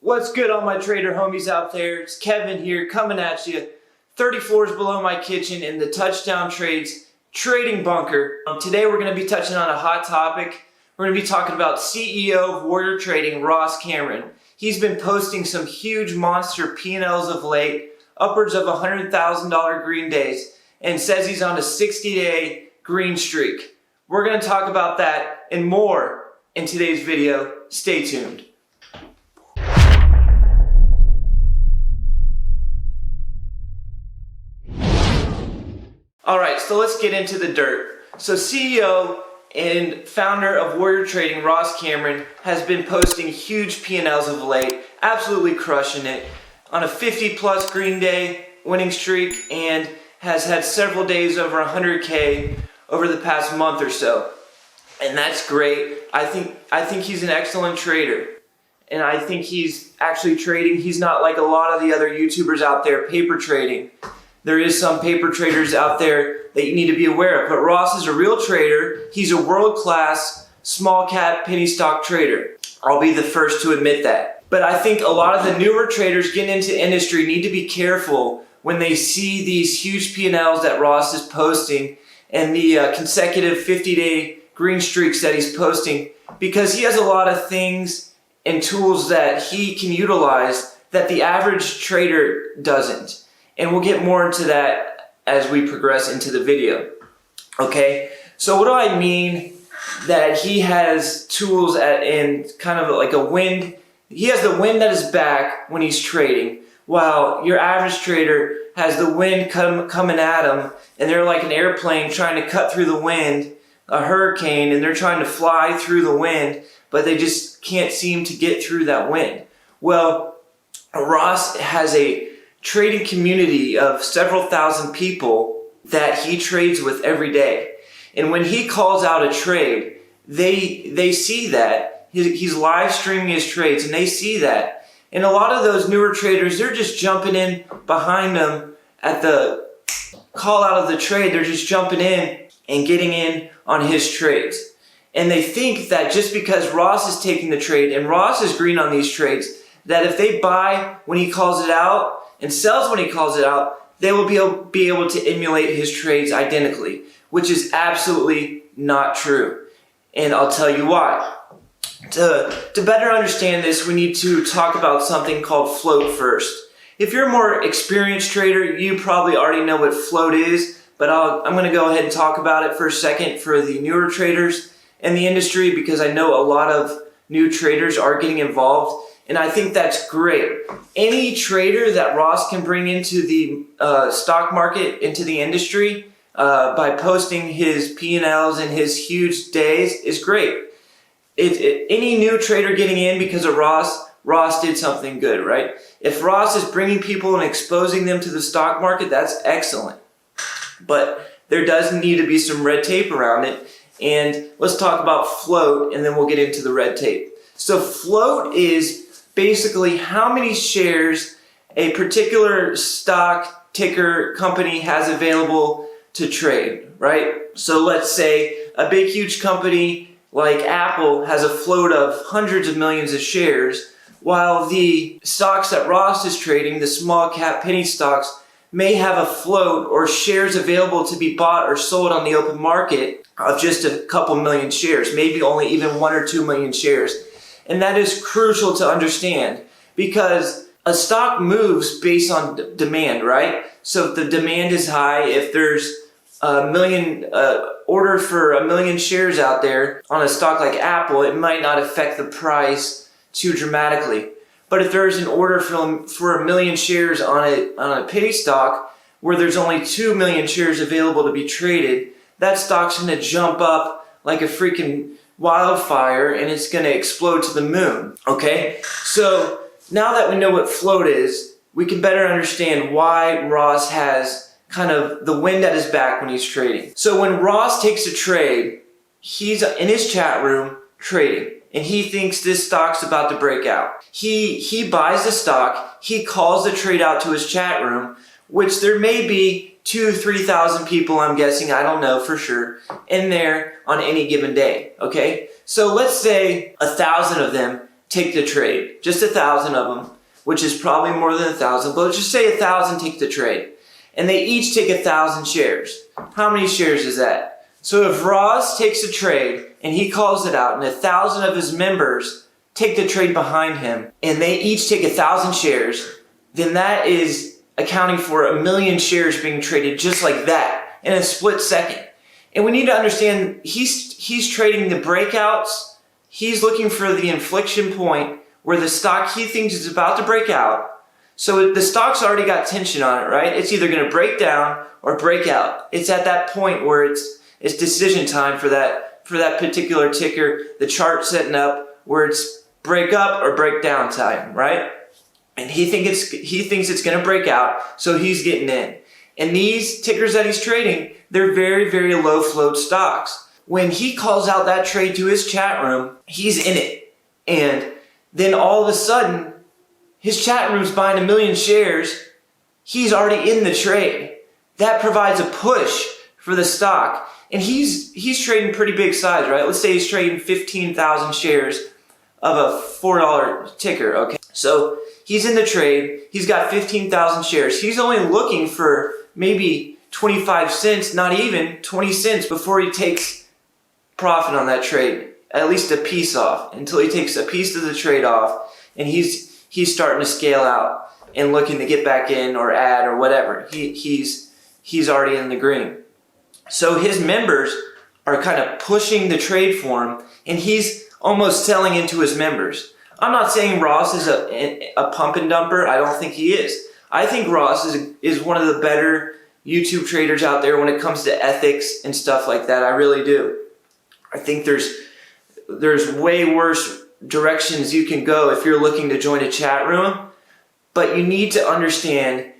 What's good, all my trader homies out there? It's Kevin here coming at you 30 floors below my kitchen in the Touchdown Trades trading bunker. Today we're going to be touching on a hot topic. We're going to be talking about CEO of Warrior Trading, Ross Cameron. He's been posting some huge monster P&Ls of late, upwards of $100,000 green days, and says he's on a 60-day green streak. We're going to talk about that and more in today's video. Stay tuned. Alright, so let's get into the dirt. So CEO and founder of Warrior Trading, Ross Cameron, has been posting huge P&Ls of late, absolutely crushing it, on a 50+ green day winning streak, and has had several days over 100K over the past month or so. And that's great. I think he's an excellent trader. And I think he's actually trading. He's not like a lot of the other YouTubers out there paper trading. There is some paper traders out there that you need to be aware of. But Ross is a real trader. He's a world-class small cap penny stock trader. I'll be the first to admit that. But I think a lot of the newer traders getting into industry need to be careful when they see these huge P&Ls that Ross is posting and the consecutive 50-day green streaks that he's posting, because he has a lot of things and tools that he can utilize that the average trader doesn't. And we'll get more into that as we progress into the video. Okay, so what do I mean that he has tools in kind of like a wind? He has the wind at his back when he's trading, while your average trader has the wind coming at them, and they're like an airplane trying to cut through the wind, a hurricane, and they're trying to fly through the wind, but they just can't seem to get through that wind. Well, Ross has a trading community of several thousand people that he trades with every day. And when he calls out a trade, they see that. He's live streaming his trades, and they see that. And a lot of those newer traders, they're just jumping in behind him at the call out of the trade. They're just jumping in and getting in on his trades. And they think that just because Ross is taking the trade and Ross is green on these trades, that if they buy when he calls it out and sells when he calls it out, they will be able to emulate his trades identically, which is absolutely not true. And I'll tell you why. To better understand this, we need to talk about something called float first. If you're a more experienced trader, you probably already know what float is, but I'm going to go ahead and talk about it for a second for the newer traders in the industry, because I know a lot of new traders are getting involved. And I think that's great. Any trader that Ross can bring into the stock market, into the industry, by posting his P&Ls and his huge days is great. Any new trader getting in because of Ross did something good, right? If Ross is bringing people and exposing them to the stock market, that's excellent. But there does need to be some red tape around it. And let's talk about float, and then we'll get into the red tape. So float is basically how many shares a particular stock ticker company has available to trade, right? So let's say a big huge company like Apple has a float of hundreds of millions of shares, while the stocks that Ross is trading, the small cap penny stocks, may have a float or shares available to be bought or sold on the open market of just a couple million shares, maybe only even 1 or 2 million shares. And that is crucial to understand, because a stock moves based on demand, right? So if the demand is high, if there's a million order for 1 million shares out there on a stock like Apple, it might not affect the price too dramatically. But if there's an order for 1 million shares on a penny stock where there's only 2 million shares available to be traded, that stock's going to jump up like a freaking wildfire, and it's going to explode to the moon. Okay, so now that we know what float is, we can better understand why Ross has kind of the wind at his back when he's trading. So when Ross takes a trade, he's in his chat room trading, and he thinks this stock's about to break out. He buys the stock, he calls the trade out to his chat room, which there may be 2,000-3,000 people, I'm guessing, I don't know for sure, in there on any given day, okay? So let's say 1,000 of them take the trade. Just 1,000 of them, which is probably more than 1,000, but let's just say 1,000 take the trade. And they each take 1,000 shares. How many shares is that? So if Ross takes a trade and he calls it out and 1,000 of his members take the trade behind him and they each take 1,000 shares, then that is accounting for 1,000,000 shares being traded just like that in a split second. And we need to understand he's trading the breakouts. He's looking for the inflection point where the stock he thinks is about to break out. So the stock's already got tension on it, right? It's either going to break down or break out. It's at that point where it's decision time for that particular ticker. The chart setting up where it's break up or break down time, right? And he thinks it's going to break out, so he's getting in. And these tickers that he's trading, they're very, very low float stocks. When he calls out that trade to his chat room, he's in it. And then all of a sudden, his chat room's buying 1,000,000 shares. He's already in the trade. That provides a push for the stock. And he's trading pretty big size, right? Let's say he's trading 15,000 shares of a $4 ticker, okay? So he's in the trade. He's got 15,000 shares. He's only looking for maybe 25 cents, not even 20 cents before he takes profit on that trade. At least a piece off, until he takes a piece of the trade off and he's starting to scale out and looking to get back in or add or whatever. He's already in the green. So his members are kind of pushing the trade for him, and he's almost selling into his members. I'm not saying Ross is a pump and dumper. I don't think he is. I think Ross is one of the better YouTube traders out there when it comes to ethics and stuff like that. I really do. I think there's way worse directions you can go if you're looking to join a chat room, but you need to understand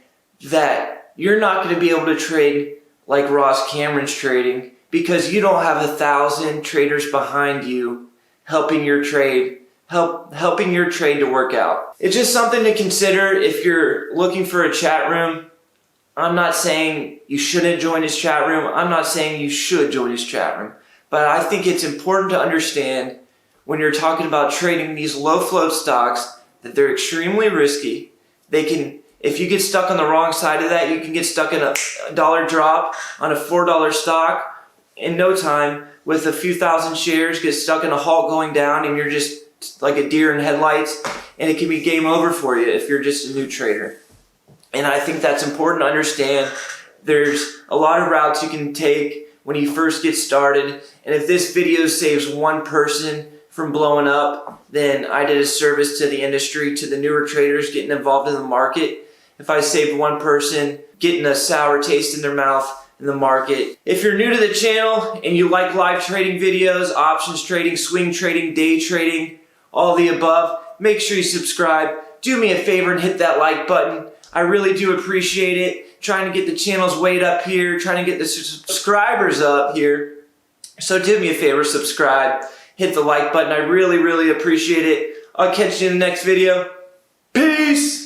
that you're not going to be able to trade like Ross Cameron's trading because you don't have 1,000 traders behind you helping your trade to work out. It's just something to consider if you're looking for a chat room. I'm not saying you shouldn't join his chat room. I'm not saying you should join his chat room, but I think it's important to understand when you're talking about trading these low float stocks that they're extremely risky. If you get stuck on the wrong side of that, you can get stuck in a dollar drop on a $4 stock in no time with a few thousand shares, get stuck in a halt going down, and you're just like a deer in headlights, and it can be game over for you if you're just a new trader. And I think that's important to understand. There's a lot of routes you can take when you first get started, and if this video saves one person from blowing up, then I did a service to the industry, to the newer traders getting involved in the market. If I saved one person getting a sour taste in their mouth in the market. If you're new to the channel and you like live trading videos, options trading, swing trading, day trading, all the above, make sure you subscribe. Do me a favor and hit that like button. I really do appreciate it. Trying to get the channel's weight up here, trying to get the subscribers up here. So do me a favor, subscribe, hit the like button. I really, really appreciate it. I'll catch you in the next video. Peace!